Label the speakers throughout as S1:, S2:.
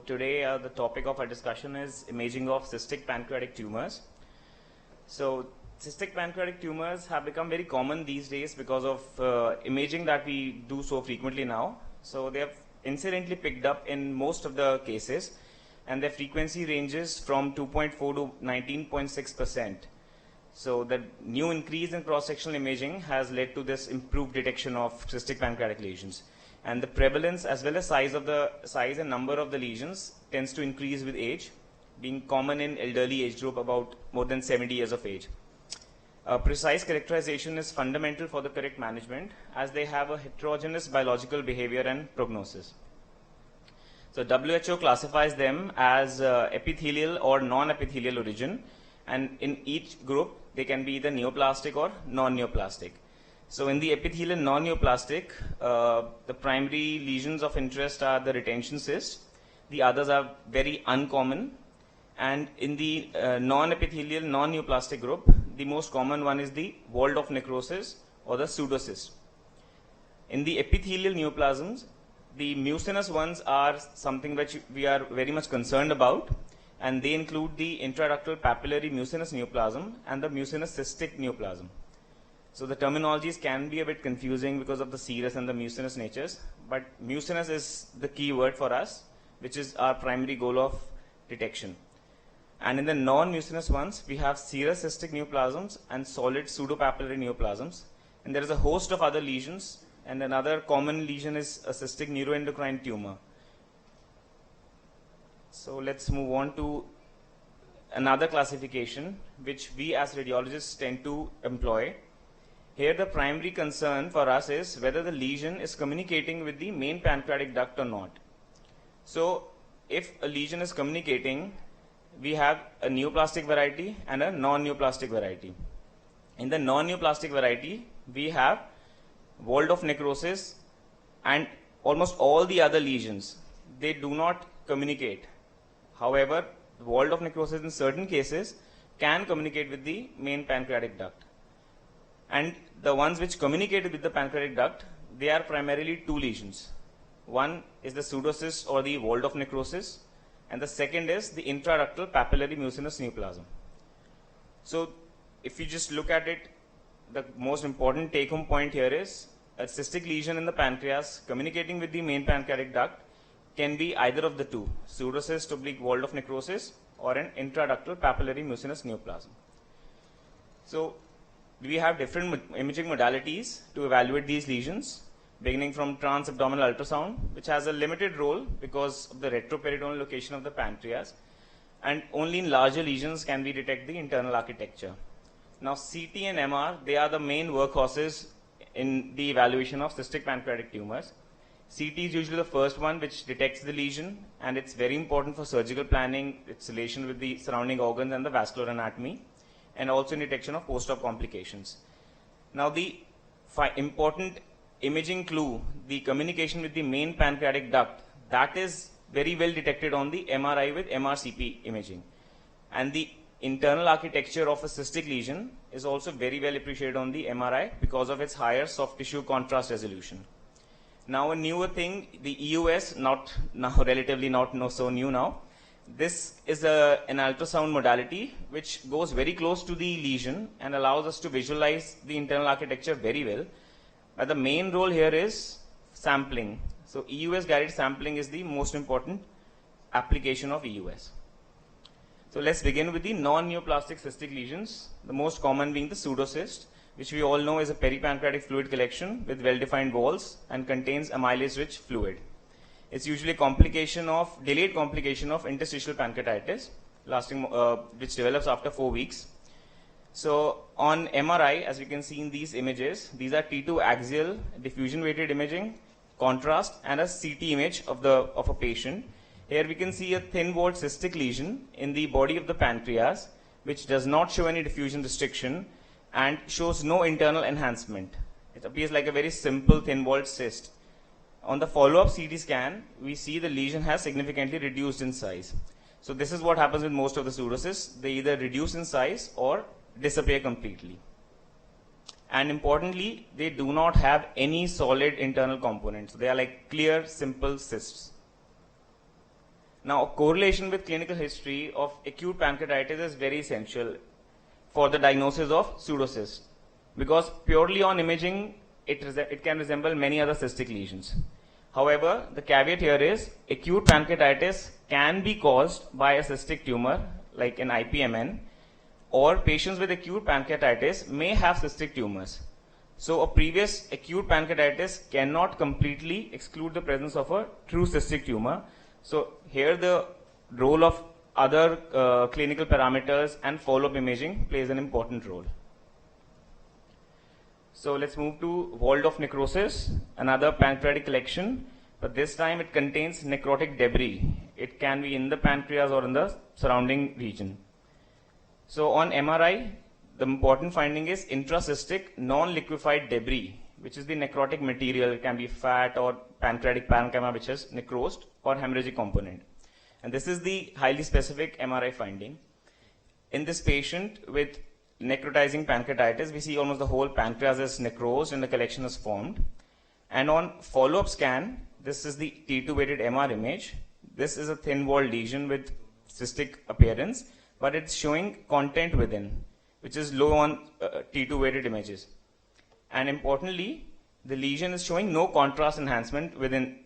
S1: Today the topic of our discussion is imaging of cystic pancreatic tumors. So cystic pancreatic tumors have become very common these days because of imaging that we do so frequently now. So they have incidentally picked up in most of the cases, and their frequency ranges from 2.4 to 19.6%. So the new increase in cross-sectional imaging has led to this improved detection of cystic pancreatic lesions. And the prevalence as well as size and number of the lesions tends to increase with age, being common in elderly age group about more than 70 years of age. Precise characterization is fundamental for the correct management, as they have a heterogeneous biological behavior and prognosis. So WHO classifies them as epithelial or non-epithelial origin, and in each group they can be either neoplastic or non-neoplastic. So in the epithelial non-neoplastic, the primary lesions of interest are the retention cyst. The others are very uncommon. And in the non-epithelial non-neoplastic group, the most common one is the walled-off necrosis or the pseudocyst. In the epithelial neoplasms, the mucinous ones are something which we are very much concerned about, and they include the intraductal papillary mucinous neoplasm and the mucinous cystic neoplasm. So the terminologies can be a bit confusing because of the serous and the mucinous natures, but mucinous is the key word for us, which is our primary goal of detection. And in the non-mucinous ones, we have serous cystic neoplasms and solid pseudopapillary neoplasms. And there is a host of other lesions, and another common lesion is a cystic neuroendocrine tumor. So let's move on to another classification, which we as radiologists tend to employ. Here the primary concern for us is whether the lesion is communicating with the main pancreatic duct or not. So if a lesion is communicating, we have a neoplastic variety and a non-neoplastic variety. In the non-neoplastic variety, we have walled-off necrosis and almost all the other lesions. They do not communicate. However, walled-off necrosis in certain cases can communicate with the main pancreatic duct. And the ones which communicate with the pancreatic duct, they are primarily two lesions. One is the pseudocyst or the walled-off necrosis, and the second is the intraductal papillary mucinous neoplasm. So if you just look at it, the most important take-home point here is a cystic lesion in the pancreas communicating with the main pancreatic duct can be either of the two, pseudocyst oblique walled-off necrosis or an intraductal papillary mucinous neoplasm. So we have different imaging modalities to evaluate these lesions, beginning from transabdominal ultrasound, which has a limited role because of the retroperitoneal location of the pancreas, and only in larger lesions can we detect the internal architecture. Now CT and MR, they are the main workhorses in the evaluation of cystic pancreatic tumors. CT is usually the first one which detects the lesion, and it's very important for surgical planning, its relation with the surrounding organs and the vascular anatomy, and also in detection of post-op complications. Now the important imaging clue, the communication with the main pancreatic duct, that is very well detected on the MRI with MRCP imaging. And the internal architecture of a cystic lesion is also very well appreciated on the MRI because of its higher soft tissue contrast resolution. Now a newer thing, the EUS, relatively not so new now. This is an ultrasound modality which goes very close to the lesion and allows us to visualize the internal architecture very well. But the main role here is sampling. So EUS guided sampling is the most important application of EUS. So let's begin with the non-neoplastic cystic lesions, the most common being the pseudocyst, which we all know is a peripancreatic fluid collection with well-defined walls and contains amylase-rich fluid. It's usually a delayed complication of interstitial pancreatitis, which develops after 4 weeks. So on MRI, as we can see in these images, these are T2 axial diffusion weighted imaging, contrast, and a CT image of a patient. Here we can see a thin-walled cystic lesion in the body of the pancreas, which does not show any diffusion restriction and shows no internal enhancement. It appears like a very simple thin-walled cyst. On the follow-up CT scan, we see the lesion has significantly reduced in size. So this is what happens with most of the pseudocysts. They either reduce in size or disappear completely. And importantly, they do not have any solid internal components. They are like clear, simple cysts. Now, correlation with clinical history of acute pancreatitis is very essential for the diagnosis of pseudocyst, because purely on imaging, it can resemble many other cystic lesions. However, the caveat here is acute pancreatitis can be caused by a cystic tumor like an IPMN, or patients with acute pancreatitis may have cystic tumors. So a previous acute pancreatitis cannot completely exclude the presence of a true cystic tumor. So here the role of other clinical parameters and follow-up imaging plays an important role. So let's move to walled-off necrosis, another pancreatic collection, but this time it contains necrotic debris. It can be in the pancreas or in the surrounding region. So on MRI, the important finding is intracystic non-liquefied debris, which is the necrotic material. It can be fat or pancreatic parenchyma which is necrosed, or hemorrhagic component. And this is the highly specific MRI finding. In this patient with necrotizing pancreatitis, we see almost the whole pancreas is necrosed and the collection is formed. And on follow-up scan, this is the T2 weighted MR image. This is a thin walled lesion with cystic appearance, but it's showing content within, which is low on T2 weighted images. And importantly, the lesion is showing no contrast enhancement within.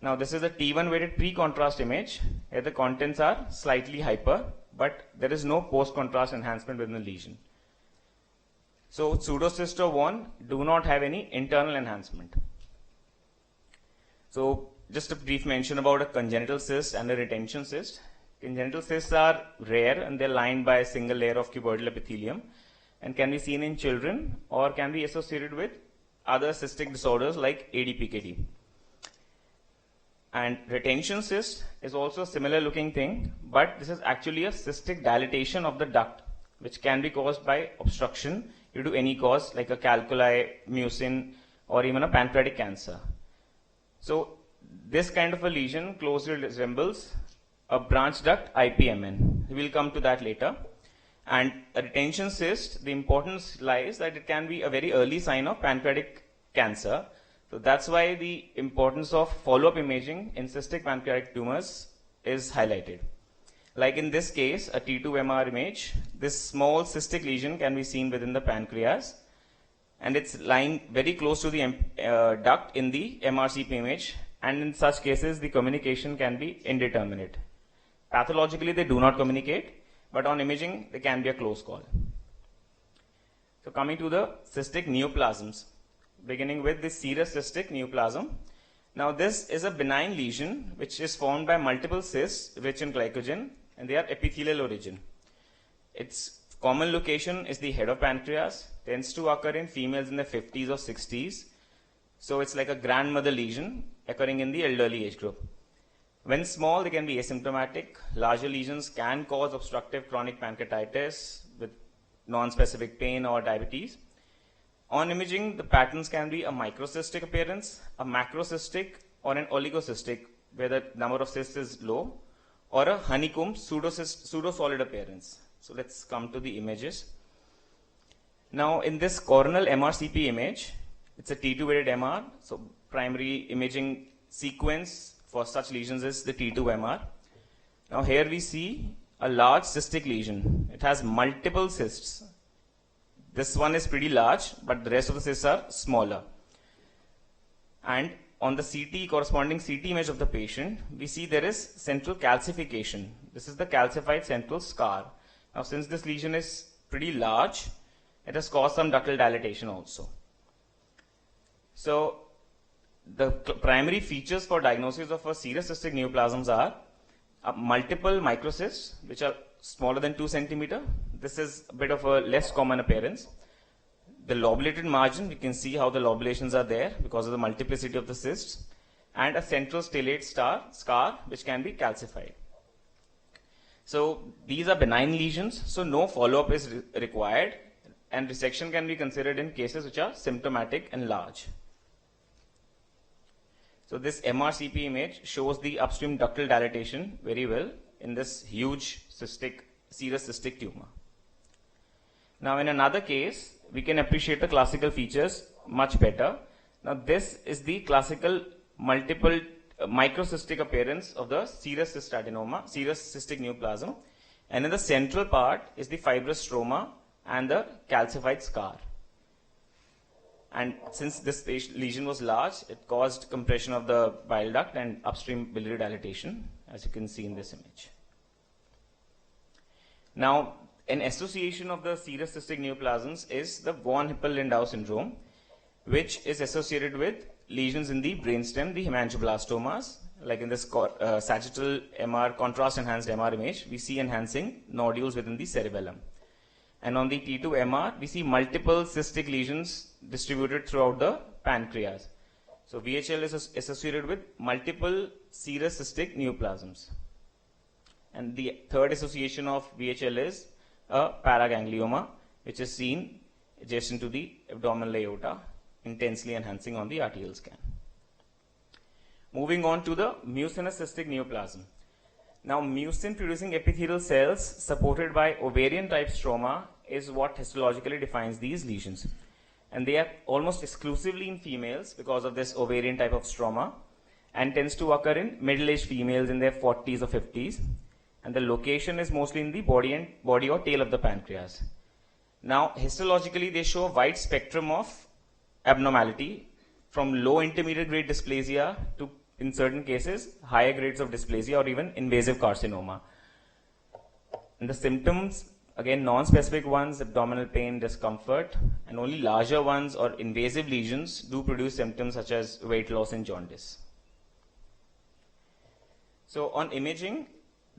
S1: Now this is a T1 weighted pre-contrast image. Here the contents are slightly hyper, but there is no post-contrast enhancement within the lesion. So pseudocyst of 1 do not have any internal enhancement. So just a brief mention about a congenital cyst and a retention cyst. Congenital cysts are rare and they're lined by a single layer of cuboidal epithelium and can be seen in children or can be associated with other cystic disorders like ADPKD. And retention cyst is also a similar looking thing, but this is actually a cystic dilatation of the duct, which can be caused by obstruction due to any cause like a calculi, mucin, or even a pancreatic cancer. So this kind of a lesion closely resembles a branch duct IPMN. We will come to that later. And a retention cyst, the importance lies that it can be a very early sign of pancreatic cancer. So that's why the importance of follow-up imaging in cystic pancreatic tumors is highlighted. Like in this case, a T2 MR image, this small cystic lesion can be seen within the pancreas, and it's lying very close to the duct in the MRCP image, and in such cases the communication can be indeterminate. Pathologically they do not communicate, but on imaging they can be a close call. So coming to the cystic neoplasms, beginning with the serous cystic neoplasm. Now this is a benign lesion which is formed by multiple cysts rich in glycogen, and they are epithelial origin. Its common location is the head of pancreas, tends to occur in females in the 50s or 60s. So it's like a grandmother lesion occurring in the elderly age group. When small, they can be asymptomatic. Larger lesions can cause obstructive chronic pancreatitis with non-specific pain or diabetes. On imaging, the patterns can be a microcystic appearance, a macrocystic, or an oligocystic, where the number of cysts is low, or a honeycomb pseudosolid appearance. So let's come to the images. Now in this coronal MRCP image, it's a T2 weighted MR. So primary imaging sequence for such lesions is the T2 MR. Now here we see a large cystic lesion. It has multiple cysts. This one is pretty large, but the rest of the cysts are smaller. And on the CT, corresponding CT image of the patient, we see there is central calcification. This is the calcified central scar. Now since this lesion is pretty large, it has caused some ductal dilatation also. So the primary features for diagnosis of a serous cystic neoplasms are multiple microcysts, which are smaller than 2 centimeter. This is a bit of a less common appearance. The lobulated margin, we can see how the lobulations are there because of the multiplicity of the cysts, and a central stellate scar which can be calcified. So these are benign lesions, so no follow-up is required, and resection can be considered in cases which are symptomatic and large. So this MRCP image shows the upstream ductal dilatation very well in this huge serous cystic tumor. Now in another case, we can appreciate the classical features much better. Now this is the classical multiple microcystic appearance of the serous cystadenoma, serous cystic neoplasm. And in the central part is the fibrous stroma and the calcified scar. And since this lesion was large, it caused compression of the bile duct and upstream biliary dilatation, as you can see in this image. Now, an association of the serous cystic neoplasms is the von Hippel-Lindau syndrome, which is associated with lesions in the brainstem, the hemangioblastomas. Like in this sagittal MR, contrast-enhanced MR image, we see enhancing nodules within the cerebellum. And on the T2 MR, we see multiple cystic lesions distributed throughout the pancreas. So VHL is associated with multiple serous cystic neoplasms. And the third association of VHL is a paraganglioma, which is seen adjacent to the abdominal aorta, intensely enhancing on the arterial scan. Moving on to the mucinous cystic neoplasm. Now, mucin-producing epithelial cells supported by ovarian-type stroma is what histologically defines these lesions. And they are almost exclusively in females because of this ovarian type of stroma, and tends to occur in middle-aged females in their 40s or 50s. And the location is mostly in the body or tail of the pancreas. Now, histologically, they show a wide spectrum of abnormality, from low intermediate grade dysplasia to, in certain cases, higher grades of dysplasia or even invasive carcinoma. And the symptoms, again, non-specific ones, abdominal pain, discomfort, and only larger ones or invasive lesions do produce symptoms such as weight loss and jaundice. So on imaging,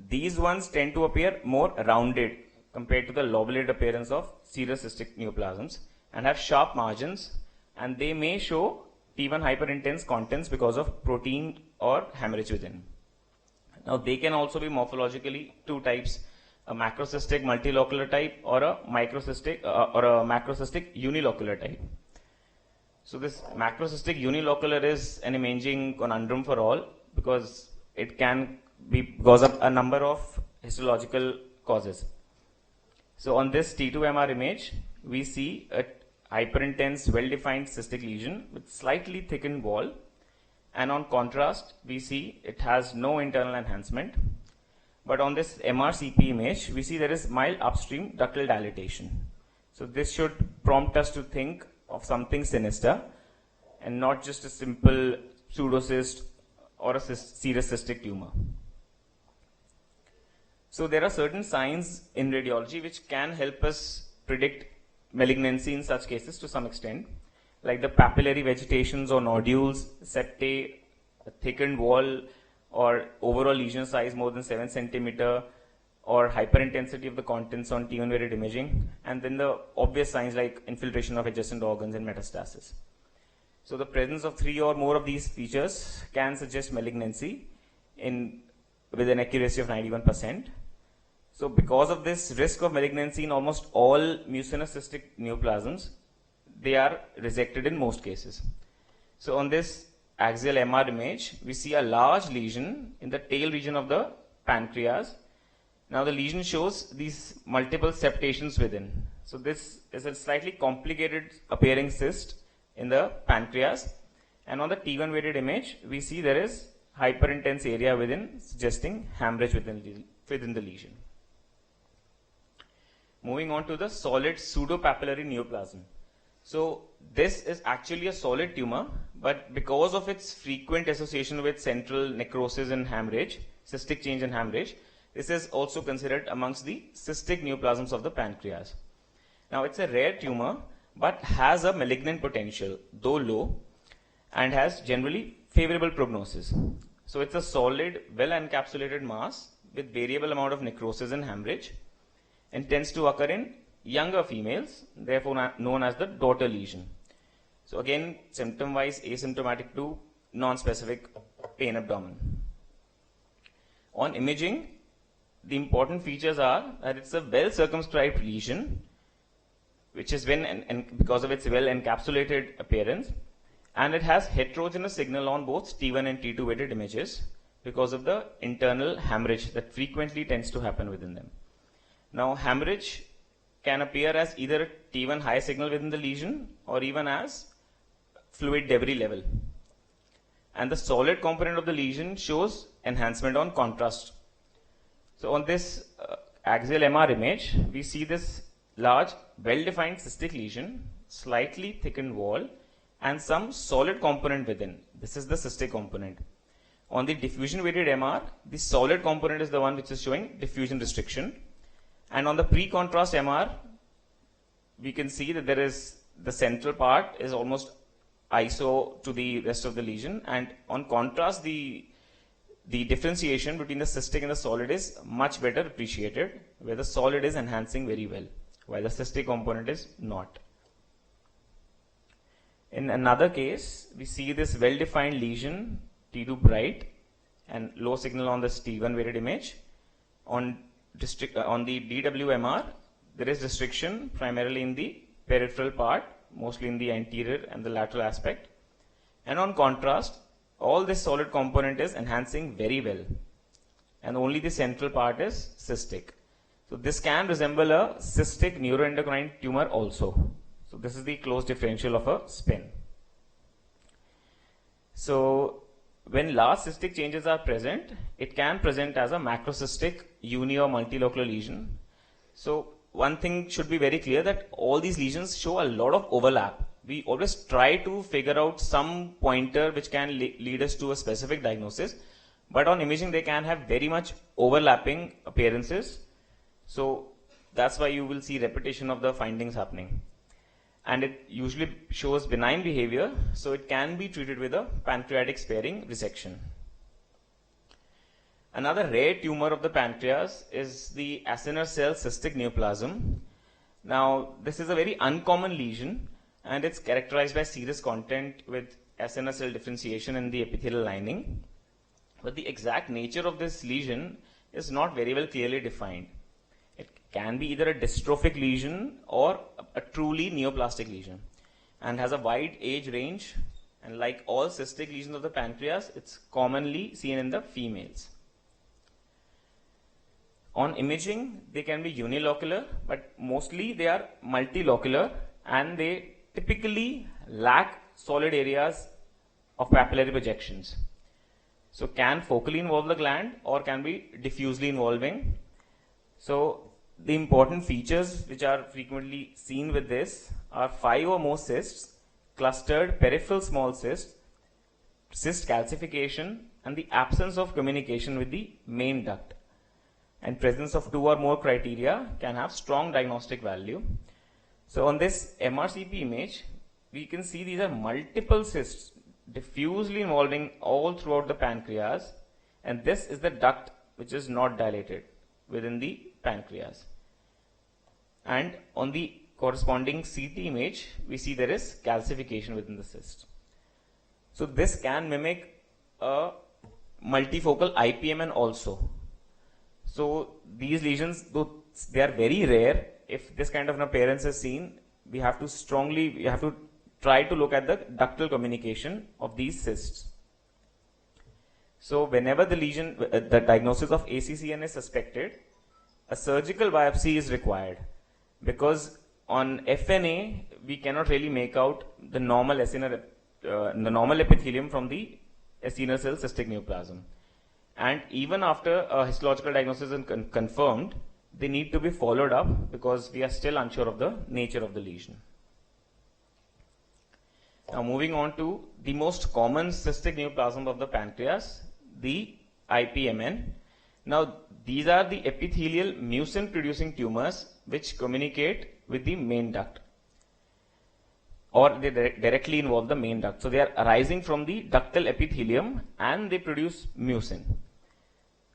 S1: these ones tend to appear more rounded compared to the lobulated appearance of serous cystic neoplasms and have sharp margins, and they may show T1 hyperintense contents because of protein or hemorrhage within. Now, they can also be morphologically two types, a macrocystic multilocular type or a macrocystic unilocular type. So this macrocystic unilocular is an imaging conundrum for all, because it can be because of a number of histological causes. So on this T2 MR image, we see a hyperintense, well-defined cystic lesion with slightly thickened wall, and on contrast, we see it has no internal enhancement. But on this MRCP image, we see there is mild upstream ductal dilatation. So this should prompt us to think of something sinister and not just a simple pseudocyst or a serous cystic tumor. So there are certain signs in radiology which can help us predict malignancy in such cases to some extent, like the papillary vegetations or nodules, septae, a thickened wall, or overall lesion size more than 7 centimeter, or hyperintensity of the contents on T1 varied imaging, and then the obvious signs like infiltration of adjacent organs and metastasis. So the presence of 3 or more of these features can suggest malignancy with an accuracy of 91%. So because of this risk of malignancy in almost all mucinous cystic neoplasms, they are resected in most cases. So on this axial MR image, we see a large lesion in the tail region of the pancreas. Now the lesion shows these multiple septations within. So this is a slightly complicated appearing cyst in the pancreas. And on the T1 weighted image, we see there is hyperintense area within, suggesting hemorrhage within the lesion. Moving on to the solid pseudopapillary neoplasm. So this is actually a solid tumor, but because of its frequent association with central necrosis and hemorrhage, cystic change and hemorrhage, this is also considered amongst the cystic neoplasms of the pancreas. Now it's a rare tumor, but has a malignant potential, though low, and has generally favorable prognosis. So it's a solid, well-encapsulated mass with variable amount of necrosis and hemorrhage, and tends to occur in younger females, therefore known as the daughter lesion. So again, symptom-wise asymptomatic to non-specific pain abdomen. On imaging, the important features are that it's a well-circumscribed lesion, which is because of its well-encapsulated appearance, and it has heterogeneous signal on both T1 and T2 weighted images because of the internal hemorrhage that frequently tends to happen within them. Now, hemorrhage can appear as either a T1 high signal within the lesion or even as fluid debris level. and the solid component of the lesion shows enhancement on contrast. So on this axial MR image, we see this large, well-defined cystic lesion, slightly thickened wall, and some solid component within. This is the cystic component. On the diffusion-weighted MR, the solid component is the one which is showing diffusion restriction. And on the pre-contrast MR, we can see that there is the central part is almost iso to the rest of the lesion, and on contrast, the differentiation between the cystic and the solid is much better appreciated, where the solid is enhancing very well, while the cystic component is not. In another case, we see this well-defined lesion, T2 bright, and low signal on this T1 weighted image. On the DWMR, there is restriction primarily in the peripheral part, mostly in the anterior and the lateral aspect. And on contrast, all this solid component is enhancing very well, and only the central part is cystic. So this can resemble a cystic neuroendocrine tumor also. So this is the close differential of a spin. So when large cystic changes are present, it can present as a macrocystic uni or multilocular lesion. So one thing should be very clear, that all these lesions show a lot of overlap. We always try to figure out some pointer which can lead us to a specific diagnosis, but on imaging they can have very much overlapping appearances. So that's why you will see repetition of the findings happening. And it usually shows benign behavior, so it can be treated with a pancreatic sparing resection. Another rare tumor of the pancreas is the acinar cell cystic neoplasm. Now, this is a very uncommon lesion, and it's characterized by serous content with acinar cell differentiation in the epithelial lining. But the exact nature of this lesion is not very well clearly defined. It can be either a dystrophic lesion or a truly neoplastic lesion, and has a wide age range, and like all cystic lesions of the pancreas, it's commonly seen in the females. On imaging, they can be unilocular, but mostly they are multilocular, and they typically lack solid areas of papillary projections. So can focally involve the gland or can be diffusely involving. So the important features which are frequently seen with this are 5 or more cysts, clustered peripheral small cysts, cyst calcification, and the absence of communication with the main duct. And presence of 2 or more criteria can have strong diagnostic value. So on this MRCP image, we can see these are multiple cysts diffusely involving all throughout the pancreas, and this is the duct which is not dilated within the pancreas. And on the corresponding CT image, we see there is calcification within the cyst. So this can mimic a multifocal IPMN also. So these lesions, though they are very rare, if this kind of an appearance is seen, we have to try to look at the ductal communication of these cysts. So whenever the lesion, the diagnosis of ACCN is suspected, a surgical biopsy is required, because on FNA we cannot really make out the normal epithelium from the acinar cell cystic neoplasm. And even after a histological diagnosis is confirmed, they need to be followed up because we are still unsure of the nature of the lesion. Now moving on to the most common cystic neoplasm of the pancreas, the IPMN. Now these are the epithelial mucin producing tumors which communicate with the main duct, or they directly involve the main duct. So they are arising from the ductal epithelium and they produce mucin.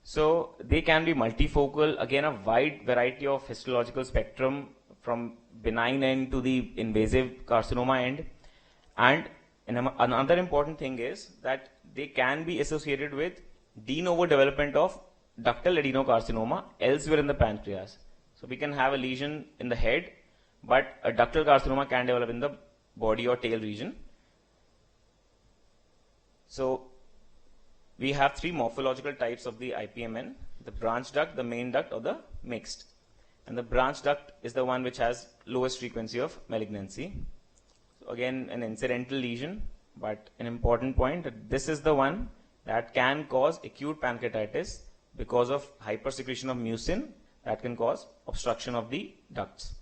S1: So they can be multifocal, again a wide variety of histological spectrum from benign end to the invasive carcinoma end. And another important thing is that they can be associated with de novo development of ductal adenocarcinoma elsewhere in the pancreas. So we can have a lesion in the head, but a ductal carcinoma can develop in the body or tail region. So we have 3 morphological types of the IPMN: the branch duct, the main duct, or the mixed. And the branch duct is the one which has lowest frequency of malignancy. So again, an incidental lesion But an important point, that this is the one that can cause acute pancreatitis because of hypersecretion of mucin that can cause obstruction of the ducts.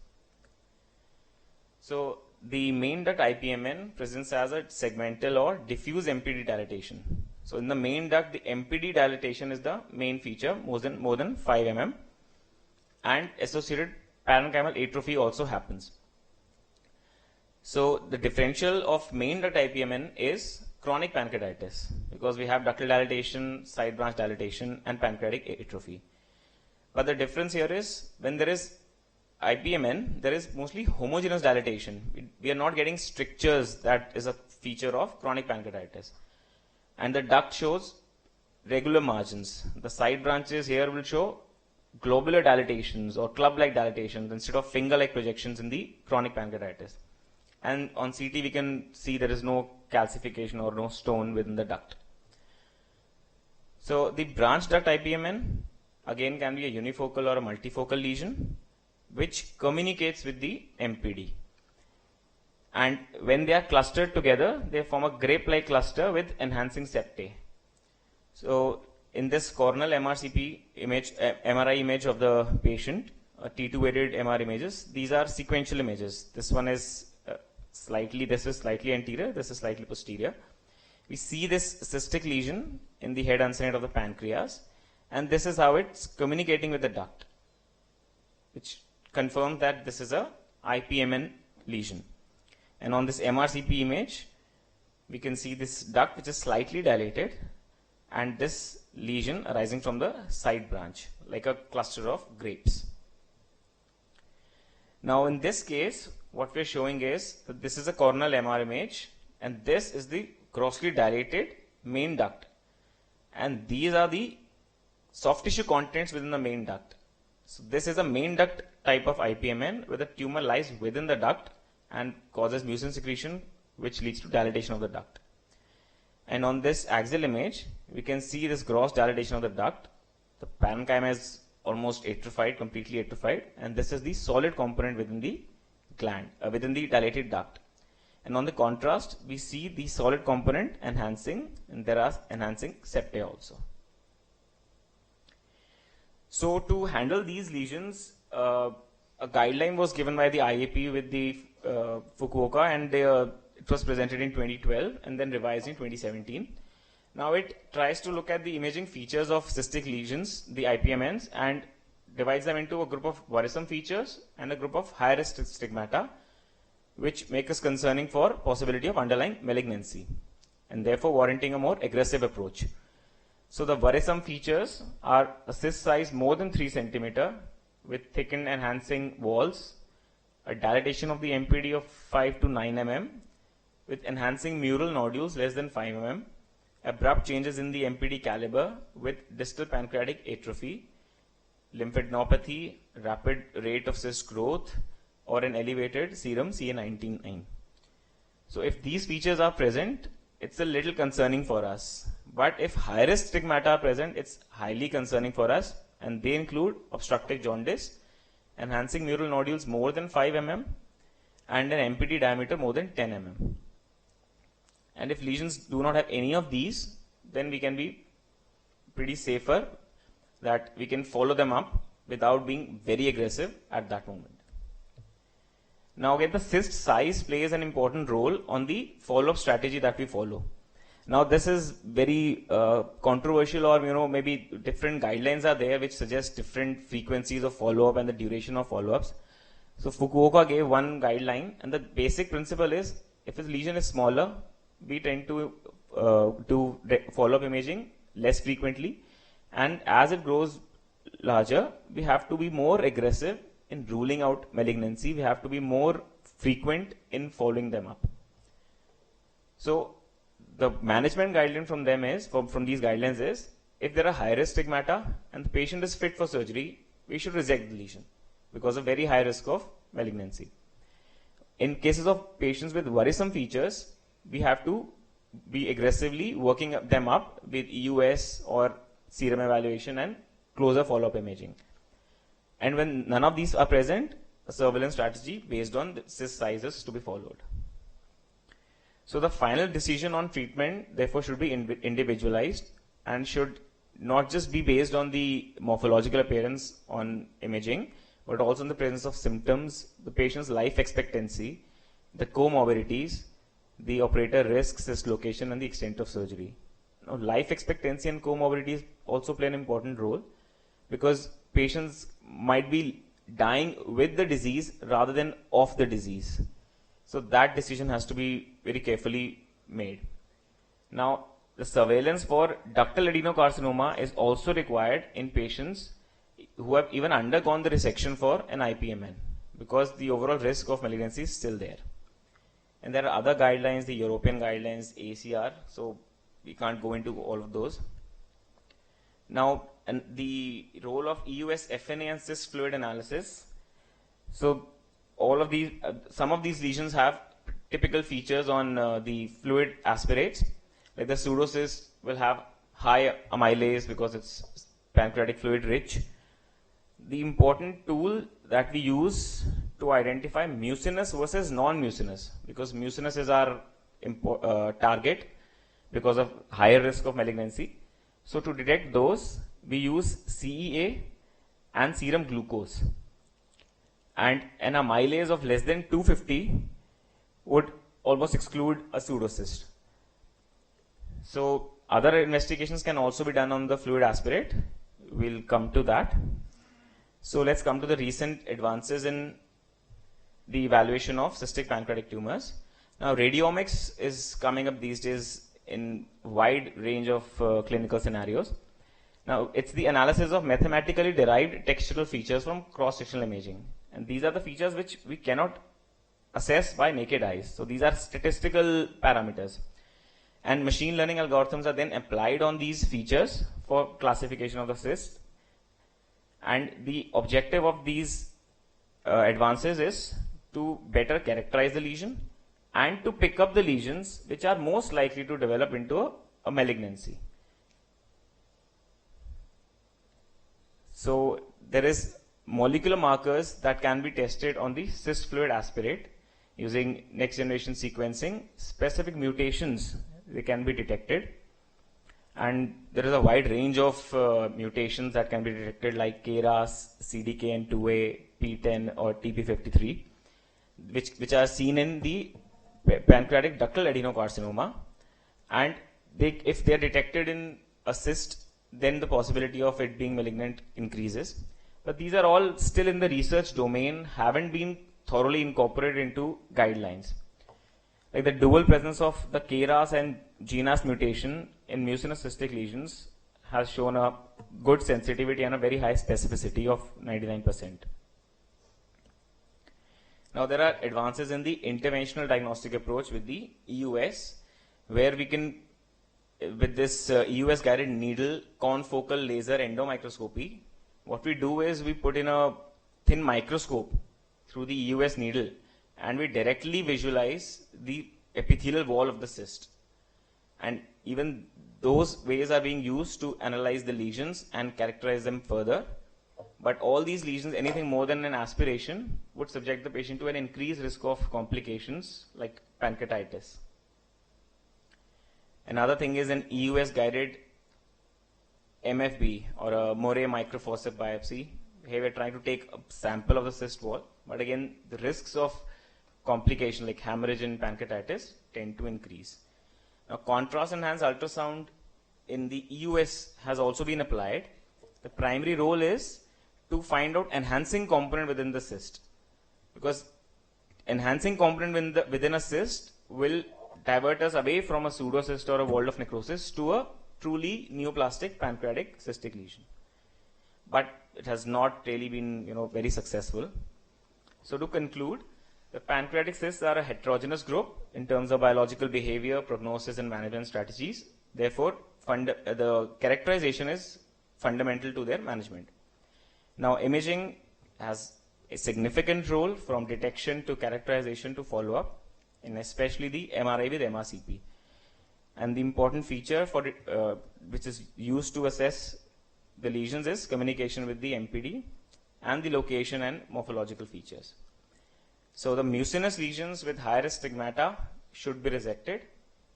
S1: So the main duct IPMN presents as a segmental or diffuse MPD dilatation. So in the main duct, the MPD dilatation is the main feature, more than 5 mm, and associated parenchymal atrophy also happens. So the differential of main duct IPMN is chronic pancreatitis, because we have ductal dilatation, side branch dilatation, and pancreatic atrophy. But the difference here is, when there is IPMN, there is mostly homogeneous dilatation. We are not getting strictures that is a feature of chronic pancreatitis. And the duct shows regular margins. The side branches here will show globular dilatations or club-like dilatations instead of finger-like projections in the chronic pancreatitis. And on CT we can see there is no calcification or no stone within the duct. So the branch duct IPMN again can be a unifocal or a multifocal lesion which communicates with the MPD. And when they are clustered together, they form a grape-like cluster with enhancing septae. So in this coronal MRCP image, MRI image of the patient, T2 weighted MR images, these are sequential images. This one is this is slightly anterior, this is slightly posterior. We see this cystic lesion in the head uncinate of the pancreas, and this is how it's communicating with the duct, which confirms that this is a IPMN lesion. And on this MRCP image, we can see this duct which is slightly dilated, and this lesion arising from the side branch, like a cluster of grapes. Now in this case, what we are showing is that this is a coronal MR image, and this is the grossly dilated main duct. And these are the soft tissue contents within the main duct. So this is a main duct type of IPMN where the tumor lies within the duct and causes mucin secretion, which leads to dilatation of the duct. And on this axial image, we can see this gross dilatation of the duct. The parenchyma is almost atrophied, completely atrophied, and this is the solid component within the gland, within the dilated duct. And on the contrast, we see the solid component enhancing, and there are enhancing septae also. So to handle these lesions, a guideline was given by the IAP with the Fukuoka, and it was presented in 2012 and then revised in 2017. Now it tries to look at the imaging features of cystic lesions, the IPMNs, and divides them into a group of worrisome features and a group of high-risk stigmata, which make us concerning for possibility of underlying malignancy, and therefore warranting a more aggressive approach. So the worrisome features are a cyst size more than 3 cm with thickened enhancing walls, a dilatation of the MPD of 5 to 9 mm with enhancing mural nodules less than 5 mm, abrupt changes in the MPD caliber with distal pancreatic atrophy, lymphadenopathy, rapid rate of cyst growth, or an elevated serum CA19-9. So if these features are present, it's a little concerning for us. But if high-risk stigmata are present, it's highly concerning for us, and they include obstructive jaundice, enhancing mural nodules more than 5 mm, and an MPD diameter more than 10 mm. And if lesions do not have any of these, then we can be pretty safer that we can follow them up without being very aggressive at that moment. Now again, the cyst size plays an important role on the follow-up strategy that we follow. Now this is very controversial, or maybe different guidelines are there which suggest different frequencies of follow-up and the duration of follow-ups. So Fukuoka gave one guideline, and the basic principle is if a lesion is smaller, we tend to do follow-up imaging less frequently, and as it grows larger, we have to be more aggressive in ruling out malignancy. We have to be more frequent in following them up. So the management guideline from them is, from these guidelines is, if there are high-risk stigmata and the patient is fit for surgery, we should reject the lesion because of very high risk of malignancy. In cases of patients with worrisome features, we have to be aggressively working them up with EUS or serum evaluation and closer follow-up imaging. And when none of these are present, a surveillance strategy based on the cyst sizes to be followed. So the final decision on treatment therefore should be individualized and should not just be based on the morphological appearance on imaging, but also in the presence of symptoms, the patient's life expectancy, the comorbidities, the operator risk, cyst location, and the extent of surgery. Now, life expectancy and comorbidities also play an important role because patients might be dying with the disease rather than of the disease. So that decision has to be very carefully made. Now, the surveillance for ductal adenocarcinoma is also required in patients who have even undergone the resection for an IPMN because the overall risk of malignancy is still there. And there are other guidelines, the European guidelines, ACR, so we can't go into all of those. Now, and the role of EUS, FNA and cyst fluid analysis. So all of these, some of these lesions have typical features on the fluid aspirates. Like the pseudocyst will have high amylase because it's pancreatic fluid rich. The important tool that we use to identify mucinous versus non-mucinous, because mucinous is our target because of higher risk of malignancy. So to detect those, we use CEA and serum glucose. And an amylase of less than 250 would almost exclude a pseudocyst. So other investigations can also be done on the fluid aspirate. We'll come to that. So let's come to the recent advances in the evaluation of cystic pancreatic tumors. Now, radiomics is coming up these days in wide range of clinical scenarios. Now, it's the analysis of mathematically derived textural features from cross-sectional imaging. And these are the features which we cannot assess by naked eyes. So these are statistical parameters. And machine learning algorithms are then applied on these features for classification of the cyst. And the objective of these advances is to better characterize the lesion and to pick up the lesions which are most likely to develop into a malignancy. So there is molecular markers that can be tested on the cyst fluid aspirate using next generation sequencing. Specific mutations, they can be detected. And there is a wide range of mutations that can be detected like KRAS, CDKN2A, P10 or TP53, which are seen in the pancreatic ductal adenocarcinoma. And if they are detected in a cyst, then the possibility of it being malignant increases. But these are all still in the research domain, haven't been thoroughly incorporated into guidelines. Like the dual presence of the KRAS and GNAS mutation in mucinous cystic lesions has shown a good sensitivity and a very high specificity of 99%. Now there are advances in the interventional diagnostic approach with the EUS, where we can, with this EUS guided needle confocal laser endomicroscopy, what we do is we put in a thin microscope through the EUS needle and we directly visualize the epithelial wall of the cyst. And even those ways are being used to analyze the lesions and characterize them further. But all these lesions, anything more than an aspiration, would subject the patient to an increased risk of complications like pancreatitis. Another thing is an EUS guided MFB or a Moray microforcep biopsy. Here we're trying to take a sample of the cyst wall, but again the risks of complication like hemorrhage and pancreatitis tend to increase. Now, contrast enhanced ultrasound in the EUS has also been applied. The primary role is to find out enhancing component within the cyst, because enhancing component within a cyst will divert us away from a pseudocyst or a wall-of necrosis to a truly neoplastic pancreatic cystic lesion. But it has not really been very successful. So to conclude, the pancreatic cysts are a heterogeneous group in terms of biological behavior, prognosis and management strategies. Therefore, the characterization is fundamental to their management. Now, imaging has a significant role from detection to characterization to follow-up, and especially the MRI with MRCP. And the important feature for which is used to assess the lesions is communication with the MPD and the location and morphological features. So the mucinous lesions with high-risk stigmata should be resected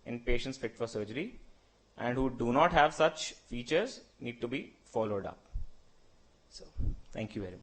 S1: in patients fit for surgery, and who do not have such features need to be followed up. So, thank you very much.